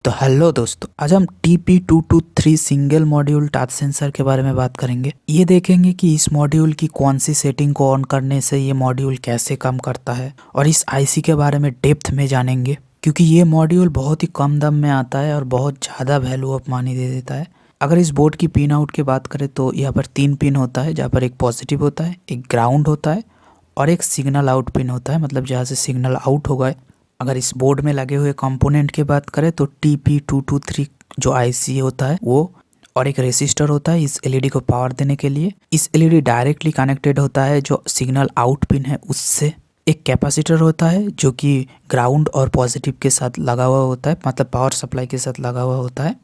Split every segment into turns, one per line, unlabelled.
तो हेलो दोस्तों, आज हम TP223 single module touch sensor के बारे में बात करेंगे। ये देखेंगे कि इस मॉड्यूल की कौन सी सेटिंग को ऑन करने से ये मॉड्यूल कैसे काम करता है और इस आईसी के बारे में डेप्थ में जानेंगे, क्योंकि ये मॉड्यूल बहुत ही कम दाम में आता है और बहुत ज़्यादा वैल्यू ऑफ मनी दे देता है। अगर इस बोर्ड की पिन आउट की बात करें तो यहाँ पर 3 पिन होता है, जहाँ पर एक पॉजिटिव होता है, एक ग्राउंड होता है और एक सिग्नल आउट पिन होता है, मतलब जहाँ से सिग्नल आउट होगा। अगर इस बोर्ड में लगे हुए कंपोनेंट की बात करें तो TP223 जो आईसी होता है वो, और एक रेसिस्टर होता है इस एलईडी को पावर देने के लिए। इस एलईडी डायरेक्टली कनेक्टेड होता है जो सिग्नल आउट पिन है उससे। एक कैपेसिटर होता है जो कि ग्राउंड और पॉजिटिव के साथ लगा हुआ होता है, मतलब पावर सप्लाई के साथ लगा हुआ होता है।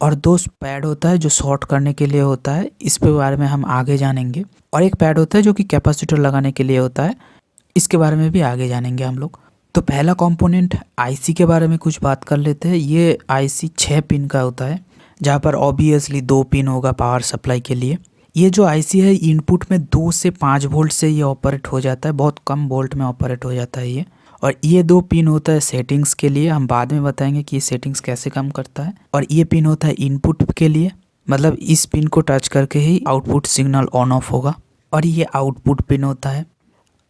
और दो पैड होता है जो शॉर्ट करने के लिए होता है, इस पे बारे में हम आगे जानेंगे। और एक पैड होता है जो कि कैपेसिटर लगाने के लिए होता है, इसके बारे में भी आगे जानेंगे हम लोग। तो पहला कंपोनेंट आईसी के बारे में कुछ बात कर लेते हैं। ये आईसी 6 पिन का होता है, जहाँ पर ऑब्वियसली 2 पिन होगा पावर सप्लाई के लिए। ये जो आईसी है इनपुट में 2 से 5 वोल्ट से ये ऑपरेट हो जाता है, बहुत कम वोल्ट में ऑपरेट हो जाता है ये। और ये 2 पिन होता है सेटिंग्स के लिए, हम बाद में बताएंगे कि ये सेटिंग्स कैसे काम करता है। और ये पिन होता है इनपुट के लिए, मतलब इस पिन को टच करके ही आउटपुट सिग्नल ऑन ऑफ होगा। और ये आउटपुट पिन होता है।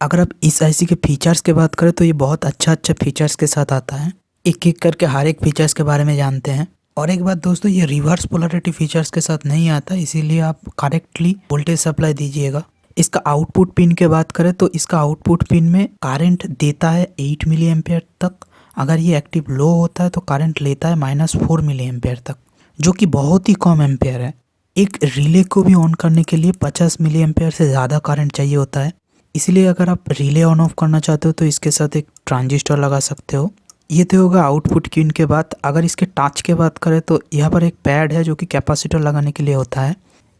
अगर आप इस आईसी के फीचर्स की बात करें तो ये बहुत अच्छा फीचर्स के साथ आता है। एक एक करके हर एक फीचर्स के बारे में जानते हैं। और एक बात दोस्तों, ये रिवर्स पोलैरिटी फीचर्स के साथ नहीं आता, इसीलिए आप करेक्टली वोल्टेज सप्लाई दीजिएगा। इसका आउटपुट पिन की बात करें तो इसका आउटपुट पिन में करंट देता है 8 मिली एम्पेयर तक। अगर ये एक्टिव लो होता है तो करंट लेता है -4 मिली एम्पेयर तक, जो कि बहुत ही कम एम्पेयर है। एक रिले को भी ऑन करने के लिए 50 मिली एम्पेयर से ज़्यादा करंट चाहिए होता है। इसलिए अगर आप रिले ऑन ऑफ करना चाहते हो तो इसके साथ एक ट्रांजिस्टर लगा सकते हो। ये तो होगा आउटपुट पिन के बाद। अगर इसके टच के बात करें तो यहाँ पर एक पैड है जो कि कैपेसिटर लगाने के लिए होता है।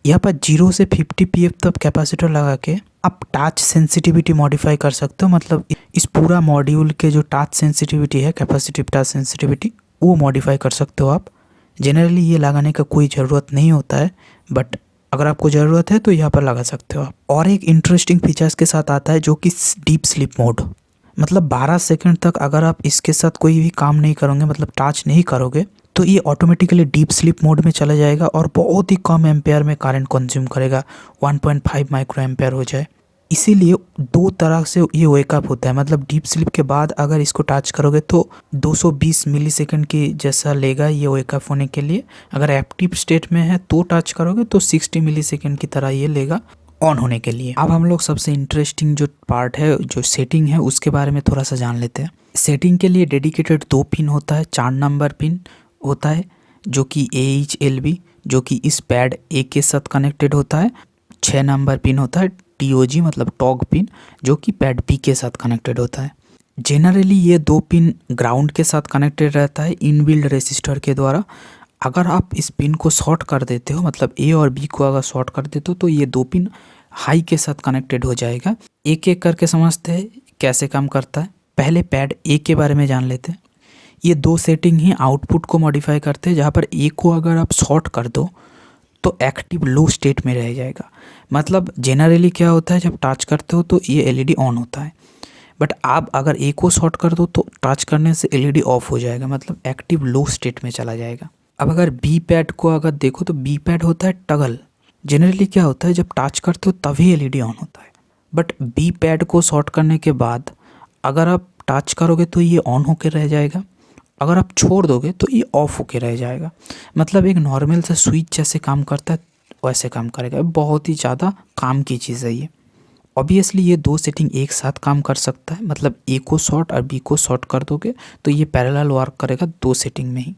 यहाँ पर 0 से 50 pf तक कैपेसिटर लगा के आप टच सेंसिटिविटी मॉडिफाई कर सकते हो, मतलब इस पूरा मॉड्यूल के जो टच सेंसिटिविटी है, कैपेसिटिव टच सेंसिटिविटी, वो मॉडिफाई कर सकते हो आप। जनरली ये लगाने का कोई ज़रूरत नहीं होता है, बट अगर आपको ज़रूरत है तो यहाँ पर लगा सकते हो आप। और एक इंटरेस्टिंग फीचर्स के साथ आता है जो कि डीप स्लीप मोड, मतलब 12 सेकंड तक अगर आप इसके साथ कोई भी काम नहीं करोगे, मतलब टच नहीं करोगे, तो ये ऑटोमेटिकली डीप स्लीप मोड में चला जाएगा और बहुत ही कम एम्पेयर में करंट कंज्यूम करेगा, 1.5 माइक्रो एम्पेयर हो जाए। इसीलिए 2 तरह से ये वेकअप होता है, मतलब डीप स्लीप के बाद अगर इसको टच करोगे तो 220 मिली सेकेंड की जैसा लेगा ये वेकअप होने के लिए। अगर एक्टिव स्टेट में है तो टच करोगे तो 60 मिली सेकेंड की तरह ये लेगा ऑन होने के लिए। अब हम लोग सबसे इंटरेस्टिंग जो पार्ट है, जो सेटिंग है, उसके बारे में थोड़ा सा जान लेते हैं। सेटिंग के लिए डेडिकेटेड 2 पिन होता है, 4 नंबर पिन होता है जो कि AHLB, जो कि इस पैड ए के साथ कनेक्टेड होता है। 6 नंबर पिन होता है TOG, मतलब टॉग पिन, जो कि पैड बी के साथ कनेक्टेड होता है। जनरली ये 2 पिन ग्राउंड के साथ कनेक्टेड रहता है इनबिल्ड रेसिस्टर के द्वारा। अगर आप इस पिन को शॉर्ट कर देते हो, मतलब ए और बी को अगर शॉर्ट कर देते हो, तो ये 2 पिन हाई के साथ कनेक्टेड हो जाएगा। एक एक करके समझते हैं कैसे काम करता है। पहले पैड ए के बारे में जान लेते हैं। ये 2 सेटिंग ही आउटपुट को मॉडिफाई करते हैं, जहाँ पर ए को अगर आप शॉर्ट कर दो तो एक्टिव लो स्टेट में रह जाएगा। मतलब जनरली क्या होता है, जब टच करते हो तो ये एलईडी ऑन होता है, बट आप अगर ए को शॉर्ट कर दो तो टच करने से एलईडी ऑफ हो जाएगा, मतलब एक्टिव लो स्टेट में चला जाएगा। अब अगर बी पैड को अगर देखो तो बी पैड होता है टगल। जनरली क्या होता है, जब टच करते हो तभी एलईडी ऑन होता है, बट बी पैड को शॉर्ट करने के बाद अगर आप टच करोगे तो ये ऑन होकर रह जाएगा, अगर आप छोड़ दोगे तो ये ऑफ होके रह जाएगा। मतलब एक नॉर्मल सा स्विच जैसे काम करता है वैसे काम करेगा। बहुत ही ज़्यादा काम की चीज़ है ये। ऑब्वियसली ये 2 सेटिंग एक साथ काम कर सकता है, मतलब ए को शॉर्ट और बी को शॉर्ट कर दोगे तो ये पैरेलल वर्क करेगा 2 सेटिंग में ही।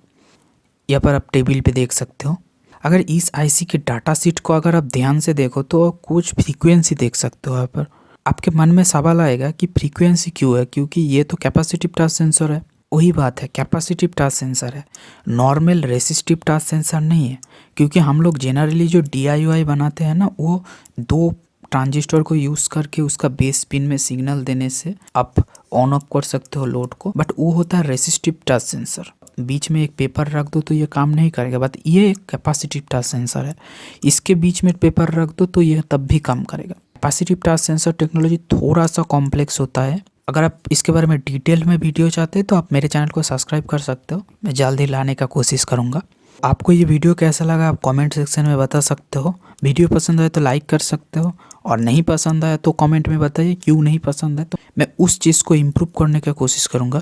यहाँ पर आप टेबल पे देख सकते हो। अगर इस आईसी के डाटा शीट को अगर आप ध्यान से देखो तो कुछ फ्रीक्वेंसी देख सकते हो। यहाँ पर आपके मन में सवाल आएगा कि फ्रीक्वेंसी क्यों है, क्योंकि ये तो कैपेसिटिव टच सेंसर है। वही बात है, कैपेसिटिव टच सेंसर है, नॉर्मल रेसिस्टिव टच सेंसर नहीं है। क्योंकि हम लोग जनरली जो DIY बनाते हैं ना, वो 2 ट्रांजिस्टर को यूज़ करके उसका बेस पिन में सिग्नल देने से आप ऑन ऑफ कर सकते हो लोड को, बट वो होता है रेसिस्टिव टच सेंसर। बीच में एक पेपर रख दो तो ये काम नहीं करेगा, बट ये एक कैपेसिटिव टच सेंसर है, इसके बीच में पेपर रख दो तो ये तब भी काम करेगा। कैपेसिटिव टच सेंसर टेक्नोलॉजी थोड़ा सा कॉम्प्लेक्स होता है, अगर आप इसके बारे में डिटेल में वीडियो चाहते हैं तो आप मेरे चैनल को सब्सक्राइब कर सकते हो, मैं जल्दी लाने का कोशिश करूँगा। आपको ये वीडियो कैसा लगा आप कमेंट सेक्शन में बता सकते हो। वीडियो पसंद आए तो लाइक कर सकते हो और नहीं पसंद आए तो कमेंट में बताइए क्यों नहीं पसंद है, तो मैं उस चीज़ को इम्प्रूव करने की कोशिश करूँगा।